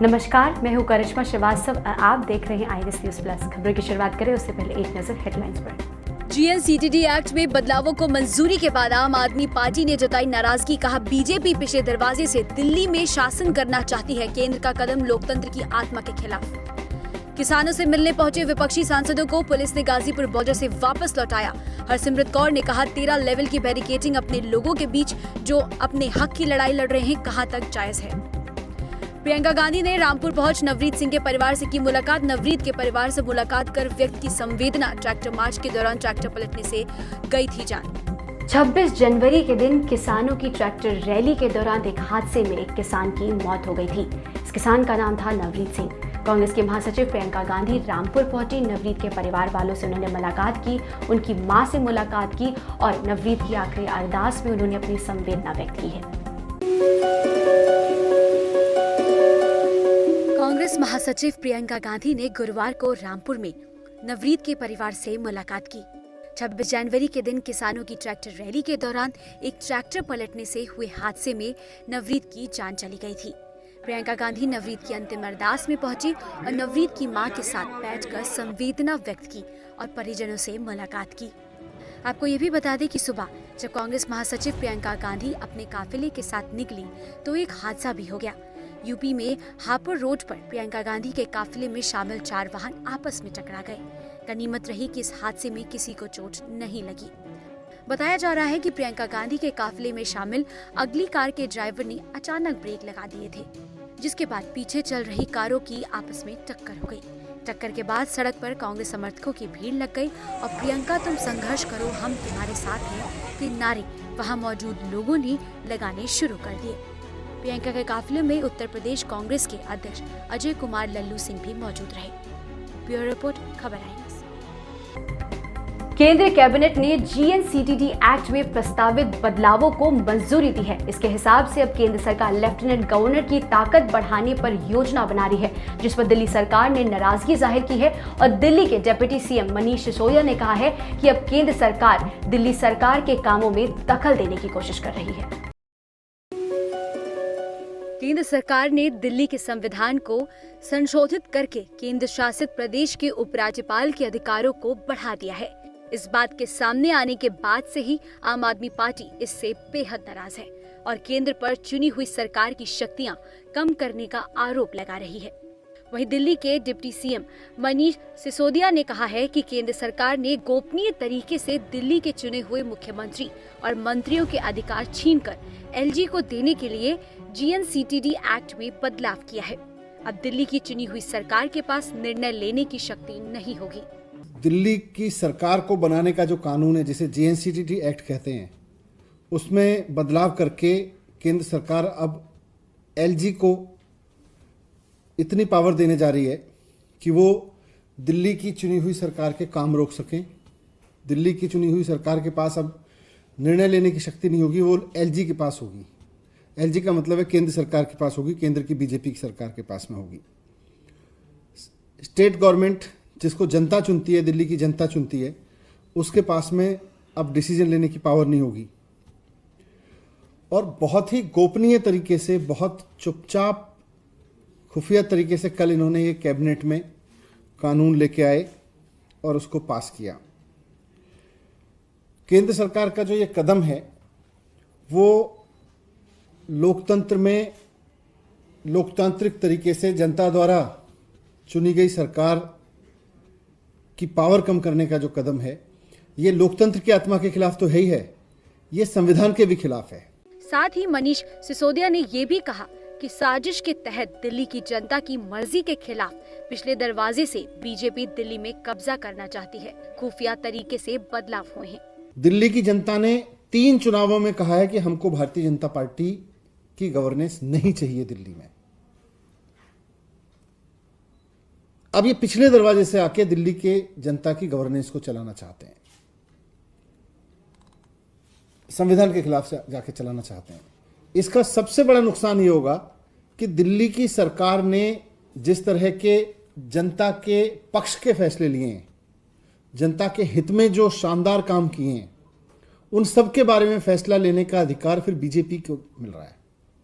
नमस्कार, मैं हूं करिश्मा श्रीवास्तव और आप देख रहे हैं आईरिस न्यूज प्लस। खबरों की शुरुआत करें उससे पहले एक नजर हेडलाइंस पर। जीएनसीटीडी एक्ट में बदलावों को मंजूरी के बाद आम आदमी पार्टी ने जताई नाराजगी। कहा, बीजेपी पिछले दरवाजे से दिल्ली में शासन करना चाहती है। केंद्र का कदम लोकतंत्र की आत्मा के खिलाफ। किसानों से मिलने पहुंचे विपक्षी सांसदों को पुलिस ने गाजीपुर बॉर्डर से वापस लौटाया। हरसिमरत कौर ने कहा, 13 लेवल की बैरिकेडिंग अपने लोगों के बीच जो अपने हक की लड़ाई लड़ रहे हैं, कहां तक जायज है। प्रियंका गांधी ने रामपुर पहुंच नवरीत सिंह के परिवार से की मुलाकात। नवरीत के परिवार से मुलाकात कर व्यक्त की संवेदना। ट्रैक्टर मार्च के दौरान ट्रैक्टर पलटने से गई थी जान। 26 जनवरी के दिन किसानों की ट्रैक्टर रैली के दौरान एक हादसे में एक किसान की मौत हो गई थी। इस किसान का नाम था नवरीत सिंह। कांग्रेस के महासचिव प्रियंका गांधी रामपुर पहुंची। नवरीत के परिवार वालों से उन्होंने मुलाकात की, उनकी मां से मुलाकात की और नवरीत की आखिरी अरदास में उन्होंने अपनी संवेदना व्यक्त की है। कांग्रेस महासचिव प्रियंका गांधी ने गुरुवार को रामपुर में नवरीत के परिवार से मुलाकात की। 26 जनवरी के दिन किसानों की ट्रैक्टर रैली के दौरान एक ट्रैक्टर पलटने से हुए हादसे में नवरीत की जान चली गई थी। प्रियंका गांधी नवरीत की अंतिम अरदास में पहुंची और नवरीत की मां के साथ बैठकर संवेदना व्यक्त की और परिजनों से मुलाकात की। आपको ये भी बता दें कि सुबह जब कांग्रेस महासचिव प्रियंका गांधी अपने काफिले के साथ निकली तो एक हादसा भी हो गया। यूपी में हापुड़ रोड पर प्रियंका गांधी के काफिले में शामिल 4 वाहन आपस में टकरा गए। गनीमत रही कि इस हादसे में किसी को चोट नहीं लगी। बताया जा रहा है कि प्रियंका गांधी के काफिले में शामिल अगली कार के ड्राइवर ने अचानक ब्रेक लगा दिए थे, जिसके बाद पीछे चल रही कारों की आपस में टक्कर हो गई। टक्कर के बाद सड़क पर कांग्रेस समर्थकों की भीड़ लग गई और प्रियंका तुम संघर्ष करो, हम तुम्हारे साथ हैं के नारे वहां मौजूद लोगों ने लगाने शुरू कर दिए। प्रियंका के काफिले में उत्तर प्रदेश कांग्रेस के अध्यक्ष अजय कुमार लल्लू सिंह भी मौजूद रहे। ब्यूरो रिपोर्ट, खबर आई। केंद्रीय कैबिनेट ने जीएनसीटीडी एक्ट में प्रस्तावित बदलावों को मंजूरी दी है। इसके हिसाब से अब केंद्र सरकार लेफ्टिनेंट गवर्नर की ताकत बढ़ाने पर योजना बना रही है, जिस पर दिल्ली सरकार ने नाराजगी जाहिर की है और दिल्ली के डिप्टी सीएम मनीष सिसोदिया ने कहा है कि अब केंद्र सरकार दिल्ली सरकार के कामों में दखल देने की कोशिश कर रही है। केंद्र सरकार ने दिल्ली के संविधान को संशोधित करके केंद्र शासित प्रदेश के उपराज्यपाल के अधिकारों को बढ़ा दिया है। इस बात के सामने आने के बाद से ही आम आदमी पार्टी इससे बेहद नाराज है और केंद्र पर चुनी हुई सरकार की शक्तियां कम करने का आरोप लगा रही है। वहीं दिल्ली के डिप्टी सीएम मनीष सिसोदिया ने कहा है कि केंद्र सरकार ने गोपनीय तरीके से दिल्ली के चुने हुए मुख्यमंत्री और मंत्रियों के अधिकार छीनकर एलजी को देने के लिए जीएनसीटीडी एक्ट में बदलाव किया है। अब दिल्ली की चुनी हुई सरकार के पास निर्णय लेने की शक्ति नहीं होगी। दिल्ली की सरकार को बनाने का जो कानून है, जिसे जीएनसीटीडी एक्ट कहते हैं, उसमें बदलाव करके केंद्र सरकार अब एलजी को इतनी पावर देने जा रही है कि वो दिल्ली की चुनी हुई सरकार के काम रोक सकें। दिल्ली की चुनी हुई सरकार के पास अब निर्णय लेने की शक्ति नहीं होगी, वो एलजी के पास होगी। एलजी का मतलब है केंद्र सरकार के पास होगी, केंद्र की बीजेपी की सरकार के पास में होगी। स्टेट गवर्नमेंट, जिसको जनता चुनती है, दिल्ली की जनता चुनती है, उसके पास में अब डिसीजन लेने की पावर नहीं होगी। और बहुत ही गोपनीय तरीके से, बहुत चुपचाप खुफिया तरीके से कल इन्होंने ये कैबिनेट में कानून लेके आए और उसको पास किया। केंद्र सरकार का जो ये कदम है वो लोकतंत्र में लोकतांत्रिक तरीके से जनता द्वारा चुनी गई सरकार की पावर कम करने का जो कदम है, ये लोकतंत्र की आत्मा के खिलाफ तो है ही है, ये संविधान के भी खिलाफ है। साथ ही मनीष सिसोदिया ने ये भी कहा कि साजिश के तहत दिल्ली की जनता की मर्जी के खिलाफ पिछले दरवाजे से बीजेपी दिल्ली में कब्जा करना चाहती है। खुफिया तरीके से बदलाव हुए हैं। दिल्ली की जनता ने 3 चुनावों में कहा है कि हमको भारतीय जनता पार्टी की गवर्नेंस नहीं चाहिए दिल्ली में। अब ये पिछले दरवाजे से आके दिल्ली के जनता की गवर्नेंस को चलाना चाहते हैं, संविधान के खिलाफ से जाके चलाना चाहते हैं। इसका सबसे बड़ा नुकसान ये होगा कि दिल्ली की सरकार ने जिस तरह के जनता के पक्ष के फैसले लिए हैं, जनता के हित में जो शानदार काम किए हैं, उन सब के बारे में फैसला लेने का अधिकार फिर बीजेपी को मिल रहा है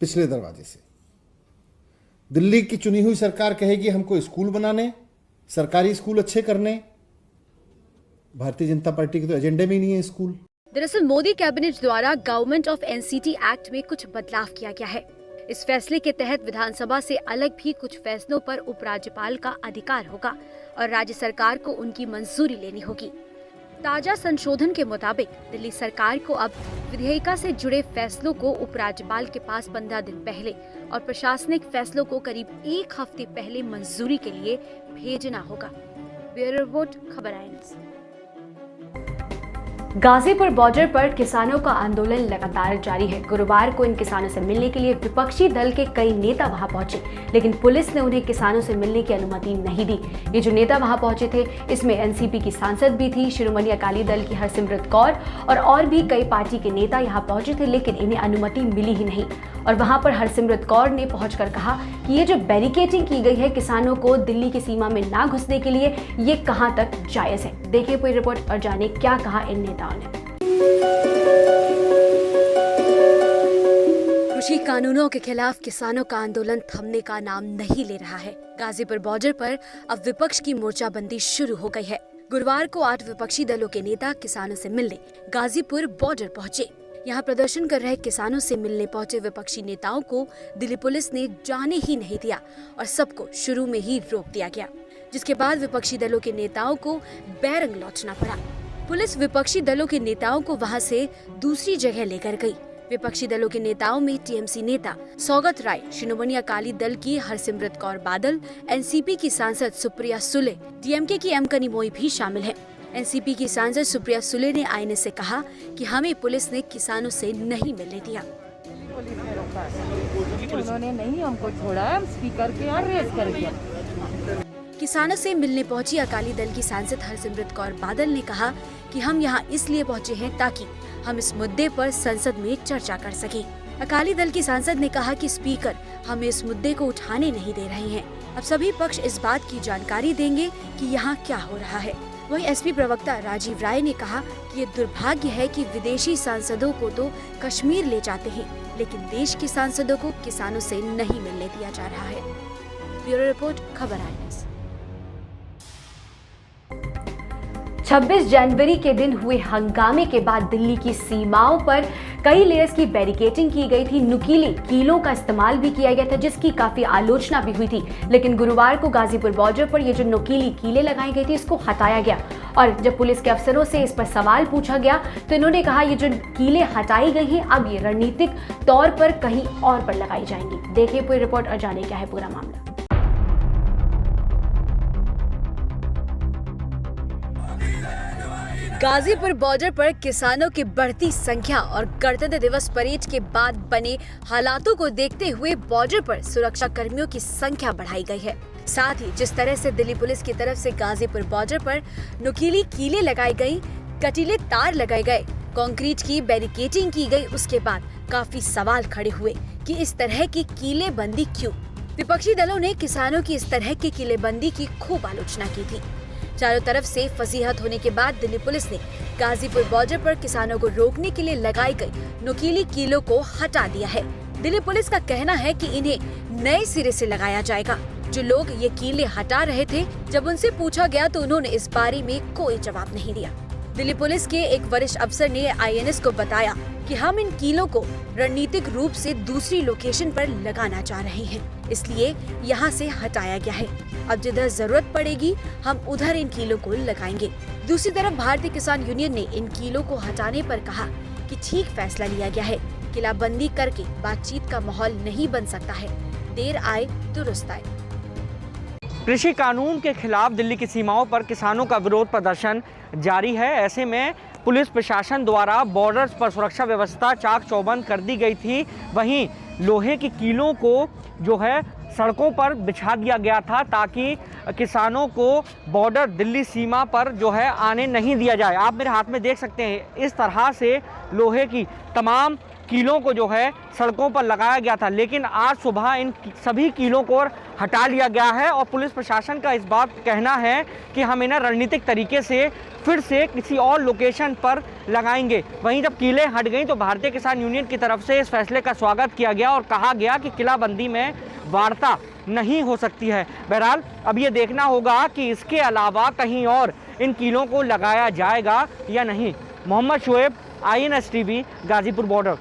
पिछले दरवाजे से। दिल्ली की चुनी हुई सरकार कहेगी हमको स्कूल बनाने, सरकारी स्कूल अच्छे करने। भारतीय जनता पार्टी के तो एजेंडे में ही नहीं है स्कूल। दरअसल मोदी कैबिनेट द्वारा गवर्नमेंट ऑफ एनसीटी एक्ट में कुछ बदलाव किया गया है। इस फैसले के तहत विधानसभा से अलग भी कुछ फैसलों पर उपराज्यपाल का अधिकार होगा और राज्य सरकार को उनकी मंजूरी लेनी होगी। ताजा संशोधन के मुताबिक दिल्ली सरकार को अब विधेयिका से जुड़े फैसलों को उपराज्यपाल के पास 15 दिन पहले और प्रशासनिक फैसलों को करीब 1 हफ्ते पहले मंजूरी के लिए भेजना होगा। ब्यूरो रिपोर्ट, खबर INS। गाजीपुर बॉर्डर पर किसानों का आंदोलन लगातार जारी है। गुरुवार को इन किसानों से मिलने के लिए विपक्षी दल के कई नेता वहां पहुंचे, लेकिन पुलिस ने उन्हें किसानों से मिलने की अनुमति नहीं दी। ये जो नेता वहां पहुंचे थे, इसमें एनसीपी की सांसद भी थी, शिरोमणि अकाली दल की हरसिमरत कौर और भी कई पार्टी के नेता यहां पहुंचे थे, लेकिन इन्हें अनुमति मिली ही नहीं। और वहां पर हरसिमरत कौर ने पहुंचकर कहा कि ये जो बैरिकेडिंग की गई है किसानों को दिल्ली की सीमा में ना घुसने के लिए, ये कहां तक जायज है। देखिए पूरी रिपोर्ट और जाने क्या कहा इन नेताओं ने। कृषि कानूनों के खिलाफ किसानों का आंदोलन थमने का नाम नहीं ले रहा है। गाजीपुर बॉर्डर पर अब विपक्ष की मोर्चाबंदी शुरू हो गई है। गुरुवार को 8 विपक्षी दलों के नेता किसानों से मिलने गाजीपुर बॉर्डर पहुंचे। यहाँ प्रदर्शन कर रहे किसानों से मिलने पहुंचे विपक्षी नेताओं को दिल्ली पुलिस ने जाने ही नहीं दिया और सबको शुरू में ही रोक दिया गया, जिसके बाद विपक्षी दलों के नेताओं को बैरंग लौटना पड़ा। पुलिस विपक्षी दलों के नेताओं को वहां से दूसरी जगह लेकर गई। विपक्षी दलों के नेताओं में टीएमसी नेता सौगत राय, शिरोमणि अकाली दल की हरसिमरत कौर बादल, एनसीपी की सांसद सुप्रिया सुले, डीएमके की एम कनिमोई भी शामिल हैं। एनसीपी की सांसद सुप्रिया सुले ने INS से कहा कि हमें पुलिस ने किसानों से नहीं मिलने दिया। उन्होंने नहीं हमको छोड़ा, हम स्पीकर के यहाँ रेस कर दिया। किसानों से मिलने पहुंची अकाली दल की सांसद हरसिमरत कौर बादल ने कहा कि हम यहाँ इसलिए पहुंचे हैं ताकि हम इस मुद्दे पर संसद में चर्चा कर सकें। अकाली दल की सांसद ने कहा कि स्पीकर हमें इस मुद्दे को उठाने नहीं दे रहे हैं। अब सभी पक्ष इस बात की जानकारी देंगे कि यहाँ क्या हो रहा है। वहीं एसपी प्रवक्ता राजीव राय ने कहा कि ये दुर्भाग्य है कि विदेशी सांसदों को तो कश्मीर ले जाते हैं, लेकिन देश के सांसदों को किसानों से नहीं मिलने दिया जा रहा है। ब्यूरो रिपोर्ट, खबर INS। 26 जनवरी के दिन हुए हंगामे के बाद दिल्ली की सीमाओं पर कई लेयर्स की बैरिकेडिंग की गई थी। नुकीली कीलों का इस्तेमाल भी किया गया था, जिसकी काफी आलोचना भी हुई थी। लेकिन गुरुवार को गाजीपुर बॉर्डर पर ये जो नुकीली कीलें लगाई गई थी, इसको हटाया गया। और जब पुलिस के अफसरों से इस पर सवाल पूछा गया तो इन्होंने कहा ये जो कीलें हटाई गई हैं, अब ये रणनीतिक तौर पर कहीं और पर लगाई जाएंगी। देखिए पूरी रिपोर्ट और जाने क्या है पूरा मामला। गाजीपुर बॉर्डर पर किसानों की बढ़ती संख्या और गणतंत्र दिवस परेड के बाद बने हालातों को देखते हुए बॉर्डर पर सुरक्षा कर्मियों की संख्या बढ़ाई गई है। साथ ही जिस तरह से दिल्ली पुलिस की तरफ से गाजीपुर बॉर्डर पर नुकीली कीलें लगाई गई, कटीले तार लगाए गए, कंक्रीट की बैरिकेडिंग की गई, उसके बाद काफी सवाल खड़े हुए कि इस तरह की कीलेबंदी क्यों। विपक्षी दलों ने किसानों की इस तरह की कीलेबंदी की खूब आलोचना की थी। चारों तरफ से फजीहत होने के बाद दिल्ली पुलिस ने गाजीपुर बॉर्डर पर किसानों को रोकने के लिए लगाई गई नुकीली कीलों को हटा दिया है। दिल्ली पुलिस का कहना है कि इन्हें नए सिरे से लगाया जाएगा। जो लोग ये कीले हटा रहे थे, जब उनसे पूछा गया तो उन्होंने इस बारे में कोई जवाब नहीं दिया। दिल्ली पुलिस के एक वरिष्ठ अफसर ने INS को बताया कि हम इन कीलों को रणनीतिक रूप से दूसरी लोकेशन पर लगाना चाह रहे हैं, इसलिए यहाँ से हटाया गया है। अब जिधर जरूरत पड़ेगी हम उधर इन कीलों को लगाएंगे। दूसरी तरफ भारतीय किसान यूनियन ने इन कीलों को हटाने पर कहा कि ठीक फैसला लिया गया है। किलाबंदी करके बातचीत का माहौल नहीं बन सकता है, देर आए दुरुस्त आए। कृषि कानून के खिलाफ दिल्ली की सीमाओं पर किसानों का विरोध प्रदर्शन जारी है। ऐसे में पुलिस प्रशासन द्वारा बॉर्डर्स पर सुरक्षा व्यवस्था चाक चौबंद कर दी गई थी। वहीं लोहे की कीलों को जो है सड़कों पर बिछा दिया गया था ताकि किसानों को बॉर्डर दिल्ली सीमा पर जो है आने नहीं दिया जाए। आप मेरे हाथ में देख सकते हैं, इस तरह से लोहे की तमाम कीलों को जो है सड़कों पर लगाया गया था, लेकिन आज सुबह इन सभी कीलों को हटा लिया गया है और पुलिस प्रशासन का इस बात कहना है कि हम इन्हें रणनीतिक तरीके से फिर से किसी और लोकेशन पर लगाएंगे। वहीं जब कीलें हट गईं तो भारतीय किसान यूनियन की तरफ से इस फैसले का स्वागत किया गया और कहा गया कि किलाबंदी में वार्ता नहीं हो सकती है। बहरहाल अब ये देखना होगा कि इसके अलावा कहीं और इन कीलों को लगाया जाएगा या नहीं। Mohammed Shoaib, INS TV, Ghazipur border.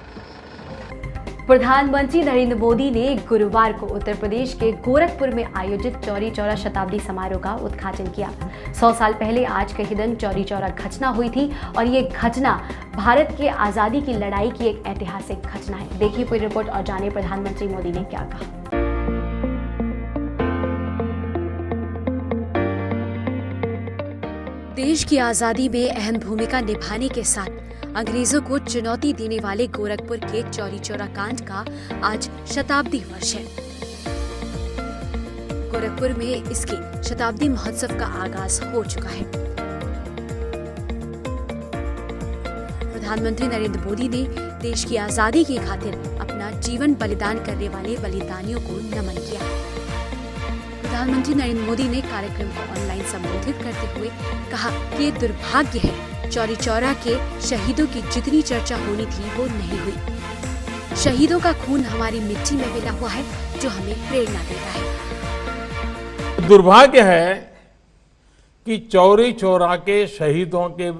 प्रधानमंत्री नरेंद्र मोदी ने गुरुवार को उत्तर प्रदेश के गोरखपुर में आयोजित चौरी चौरा शताब्दी समारोह का उद्घाटन किया। 100 साल पहले आज के ही दिन चौरी चौरा घटना हुई थी और ये घटना भारत के आजादी की लड़ाई की एक ऐतिहासिक घटना है। देखिए पूरी रिपोर्ट और जानिए प्रधानमंत्री मोदी ने क्या कहा। देश की आजादी में अहम भूमिका निभाने के साथ अंग्रेजों को चुनौती देने वाले गोरखपुर के चौरी चौरा कांड का आज शताब्दी वर्ष है। गोरखपुर में इसके शताब्दी महोत्सव का आगाज हो चुका है। प्रधानमंत्री नरेंद्र मोदी ने देश की आजादी की खातिर अपना जीवन बलिदान करने वाले बलिदानियों को नमन किया। प्रधानमंत्री नरेंद्र मोदी ने कार्यक्रम को ऑनलाइन संबोधित करते हुए कहा कि ये दुर्भाग्य है, चौरी चौरा के शहीदों की जितनी चर्चा होनी थी वो नहीं हुई। शहीदों का खून हमारी मिट्टी में मिला हुआ है जो हमें प्रेरणा देता है। दुर्भाग्य है कि चौरी चौरा के शहीदों के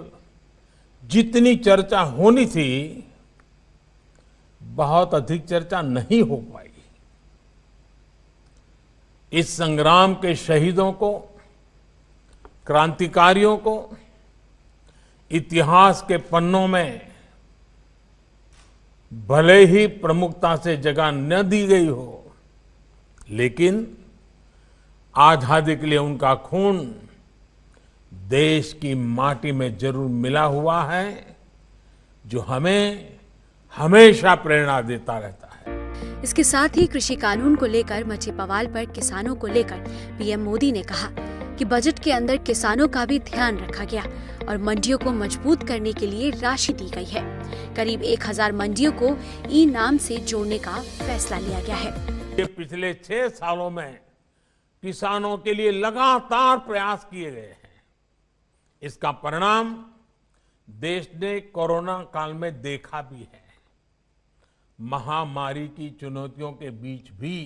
जितनी चर्चा होनी थी बहुत अधिक चर्चा नहीं हो पाई। इस संग्राम के शहीदों को, क्रांतिकारियों को इतिहास के पन्नों में भले ही प्रमुखता से जगह न दी गई हो, लेकिन आजादी के लिए उनका खून देश की माटी में जरूर मिला हुआ है, जो हमें हमेशा प्रेरणा देता रहता है। इसके साथ ही कृषि कानून को लेकर मचे बवाल पर किसानों को लेकर पीएम मोदी ने कहा कि बजट के अंदर किसानों का भी ध्यान रखा गया और मंडियों को मजबूत करने के लिए राशि दी गई है। करीब 1000 मंडियों को ई-नाम से जोड़ने का फैसला लिया गया है। ये पिछले 6 सालों में किसानों के लिए लगातार प्रयास किए गए हैं। इसका परिणाम देश ने कोरोना काल में देखा भी है। महामारी की चुनौतियों के बीच भी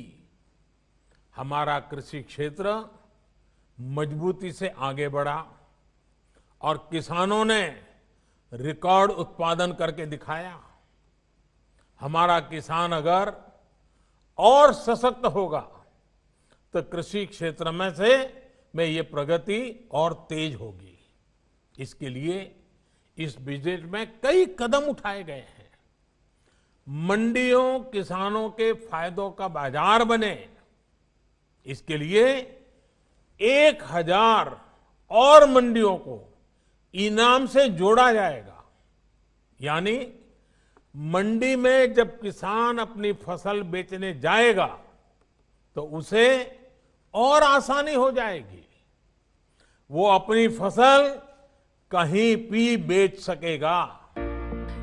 हमारा कृषि क्षेत्र मजबूती से आगे बढ़ा और किसानों ने रिकॉर्ड उत्पादन करके दिखाया। हमारा किसान अगर और सशक्त होगा तो कृषि क्षेत्र में ये प्रगति और तेज होगी। इसके लिए इस बजट में कई कदम उठाए गए हैं। मंडियों किसानों के फायदों का बाजार बने, इसके लिए 1000 और मंडियों को इनाम से जोड़ा जाएगा। यानी मंडी में जब किसान अपनी फसल बेचने जाएगा तो उसे और आसानी हो जाएगी। वो अपनी फसल कहीं भी बेच सकेगा।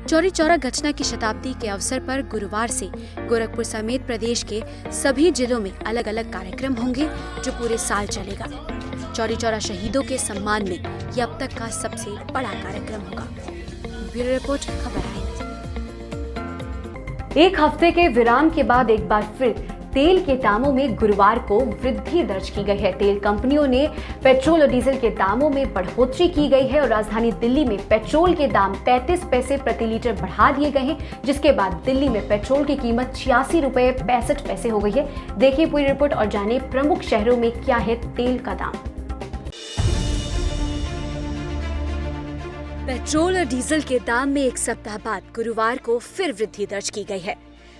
चौरी चौरा घटना की शताब्दी के अवसर पर गुरुवार से गोरखपुर समेत प्रदेश के सभी जिलों में अलग अलग कार्यक्रम होंगे जो पूरे साल चलेगा। चौरी चौरा शहीदों के सम्मान में यह अब तक का सबसे बड़ा कार्यक्रम होगा। ब्यूरो रिपोर्ट, खबर आई। एक हफ्ते के विराम के बाद एक बार फिर तेल के दामों में गुरुवार को वृद्धि दर्ज की गई है। तेल कंपनियों ने पेट्रोल और डीजल के दामों में बढ़ोतरी की गई है और राजधानी दिल्ली में पेट्रोल के दाम 33 पैसे प्रति लीटर बढ़ा दिए गए हैं, जिसके बाद दिल्ली में पेट्रोल की कीमत 86 रुपये 65 पैसे हो गई है। देखिए पूरी रिपोर्ट और जानिए प्रमुख शहरों में क्या है तेल का दाम। पेट्रोल और डीजल के दाम में एक सप्ताह बाद गुरुवार को फिर वृद्धि दर्ज की गई है।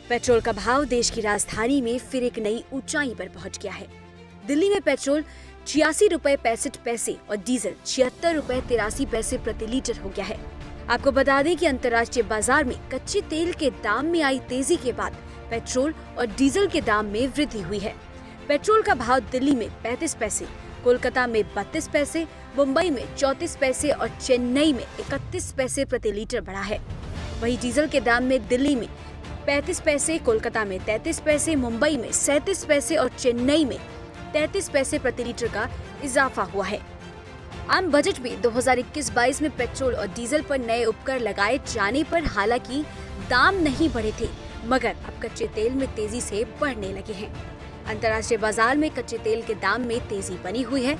पेट्रोल का भाव देश की राजधानी में फिर एक नई ऊंचाई पर पहुंच गया है। दिल्ली में पेट्रोल 86 रुपये 65 पैसे और डीजल 76 रुपये 83 पैसे प्रति लीटर हो गया है। आपको बता दें कि अंतर्राष्ट्रीय बाजार में कच्चे तेल के दाम में आई तेजी के बाद पेट्रोल और डीजल के दाम में वृद्धि हुई है। पेट्रोल का भाव दिल्ली में 35 पैसे, कोलकाता में 32 पैसे, मुंबई में 34 पैसे और चेन्नई में 31 पैसे प्रति लीटर बढ़ा है। वहीं डीजल के दाम में दिल्ली में 35 पैसे, कोलकाता में 33 पैसे, मुंबई में 37 पैसे और चेन्नई में 33 पैसे प्रति लीटर का इजाफा हुआ है। आम बजट में 2021-22 में पेट्रोल और डीजल पर नए उपकर लगाए जाने पर हालांकि दाम नहीं बढ़े थे, मगर अब कच्चे तेल में तेजी से बढ़ने लगे हैं। अंतर्राष्ट्रीय बाजार में कच्चे तेल के दाम में तेजी बनी हुई है।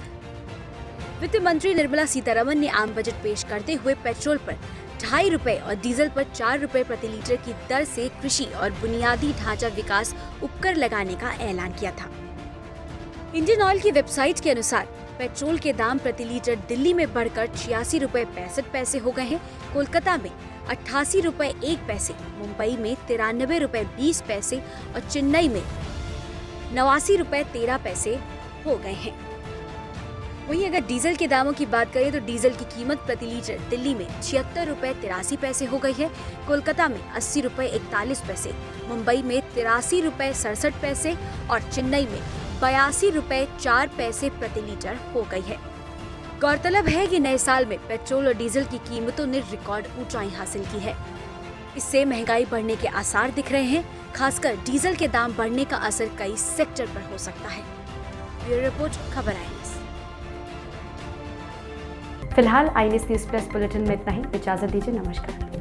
वित्त मंत्री निर्मला सीतारमण ने आम बजट पेश करते हुए पेट्रोल पर 2.5 रुपए और डीजल पर 4 रुपए प्रति लीटर की दर से कृषि और बुनियादी ढांचा विकास उपकर लगाने का ऐलान किया था। इंडियन ऑयल की वेबसाइट के अनुसार पेट्रोल के दाम प्रति लीटर दिल्ली में बढ़कर 86 रुपए 65 पैसे हो गए हैं, कोलकाता में 88 रुपए 1 पैसे, मुंबई में 93 रुपए 20 पैसे और चेन्नई में 89 रुपए 13 पैसे हो गए हैं। वहीं अगर डीजल के दामों की बात करें तो डीजल की कीमत प्रति लीटर दिल्ली में 76 रुपए 83 पैसे हो गई है, कोलकाता में 80 रुपए 41 पैसे, मुंबई में 83 रुपए 67 पैसे और चेन्नई में 82 रुपए 4 पैसे प्रति लीटर हो गई है। गौरतलब है कि नए साल में पेट्रोल और डीजल की कीमतों ने रिकॉर्ड ऊंचाई हासिल की है। इससे महंगाई बढ़ने के आसार दिख रहे हैं। खासकर डीजल के दाम बढ़ने का असर कई सेक्टर पर हो सकता है। ब्यूरो रिपोर्ट, खबर INS। फिलहाल INS न्यूज प्लस बुलेटिन में इतना ही। इजाजत दीजिए, नमस्कार।